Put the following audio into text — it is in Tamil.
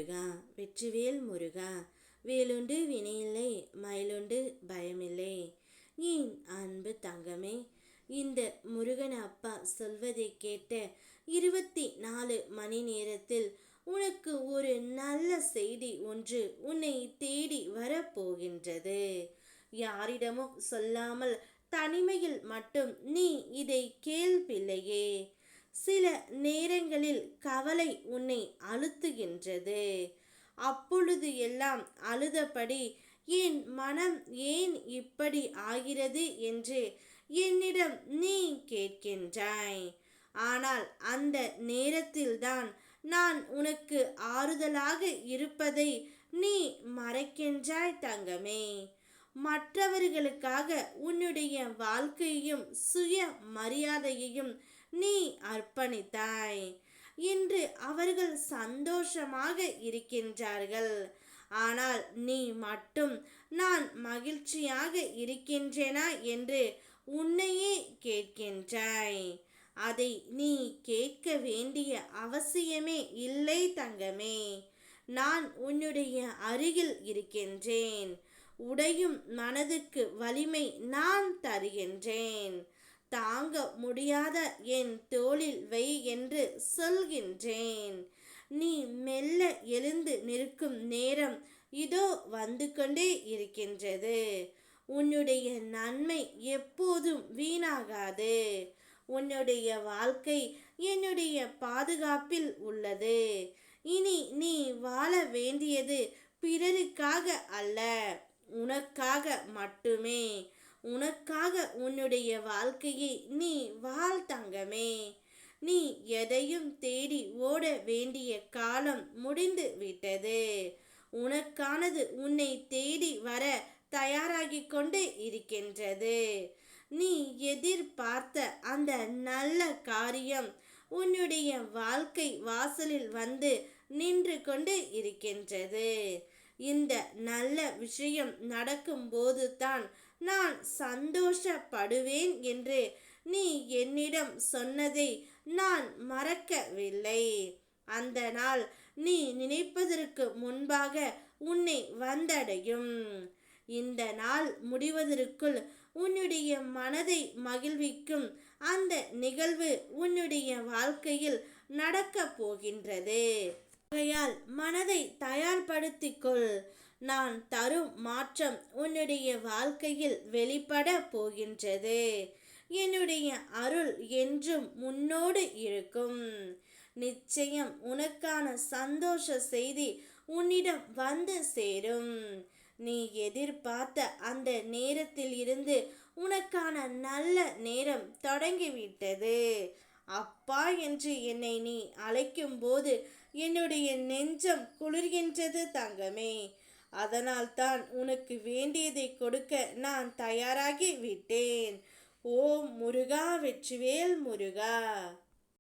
முருகா வெற்றிவேல் முருகா வேலுண்டு வினையில்லை மயிலுண்டு பயமில்லை. என் அன்பு தங்கமே, இந்த முருகன் அப்பா சொல்வதை கேட்ட 24 மணி நேரத்தில் உனக்கு ஒரு நல்ல செய்தி ஒன்று உன்னை தேடி வரப்போகின்றது. யாரிடமும் சொல்லாமல் தனிமையில் மட்டும் நீ இதை கேள் பிள்ளையே. சில நேரங்களில் கவலை உன்னை அழுத்துகின்றது. அப்பொழுது எல்லாம் அழுதபடி என் மனம் ஏன் இப்படி ஆகிறது என்று என்னிடம் நீ கேட்கின்றாய். ஆனால் அந்த நேரத்தில்தான் நான் உனக்கு ஆறுதலாக இருப்பதை நீ மறைக்கின்றாய் தங்கமே. மற்றவர்களுக்காக உன்னுடைய வாழ்க்கையையும் சுய மரியாதையையும் நீ அர்ப்பணித்தாய். இன்று அவர்கள் சந்தோஷமாக இருக்கின்றார்கள். ஆனால் நீ மட்டும் நான் மகிழ்ச்சியாக இருக்கின்றேனா என்று உன்னையே கேட்கின்றாய். அதை நீ கேட்க வேண்டிய அவசியமே இல்லை தங்கமே. நான் உன்னுடைய அருகில் இருக்கின்றேன். உடையும் மனதுக்கு வலிமை நான் தருகின்றேன். தாங்க முடியாத என் தோளில் வை என்று சொல்கின்றேன். நீ மெல்ல எழுந்து நிற்கும் நேரம் இதோ வந்து கொண்டே இருக்கின்றது. உன்னுடைய நன்மை எப்போதும் வீணாகாது. உன்னுடைய வாழ்க்கை என்னுடைய பாதுகாப்பில் உள்ளது. இனி நீ வாழ வேண்டியது பிறருக்காக அல்ல, உனக்காக மட்டுமே. உனக்காக உன்னுடைய வாழ்க்கையை நீ வாழ் தங்கமே. நீ எதையும் தேடி ஓட வேண்டிய காலம் முடிந்து விட்டது. உனக்கானது உன்னை தேடி வர தயாராகி கொண்டு இருக்கின்றது. நீ எதிர்பார்த்த அந்த நல்ல காரியம் உன்னுடைய வாழ்க்கை வாசலில் வந்து நின்று கொண்டு இருக்கின்றது. இந்த நல்ல விஷயம் நடக்கும்போது தான் நான் சந்தோஷப்படுவேன் என்று நீ என்னிடம் சொன்னதை நான் மறக்கவில்லை. அந்த நாள் நீ நினைப்பதற்கு முன்பாக உன்னை வந்தடையும். இந்த நாள் முடிவதற்குள் உன்னுடைய மனதை மகிழ்விக்கும் அந்த நிகழ்வு உன்னுடைய வாழ்க்கையில் நடக்கப் போகின்றது. ஆகையால் மனதை தயார்படுத்திக்கொள். நான் தரும் மாற்றம் உன்னுடைய வாழ்க்கையில் வெளிப்பட போகின்றது. என்னுடைய அருள் என்றும் முன்னோடு இருக்கும். நிச்சயம் உனக்கான சந்தோஷ செய்தி உன்னிடம் வந்து சேரும். நீ எதிர்பார்த்த அந்த நேரத்தில் இருந்து உனக்கான நல்ல நேரம் தொடங்கிவிட்டது. அப்பா என்று என்னை நீ அழைக்கும் போது என்னுடைய நெஞ்சம் குளிர்கின்றது தங்கமே. அதனால் தான் உனக்கு வேண்டியதை கொடுக்க நான் தயாராகி விட்டேன். ஓம் முருகா வெற்றிவேல் முருகா.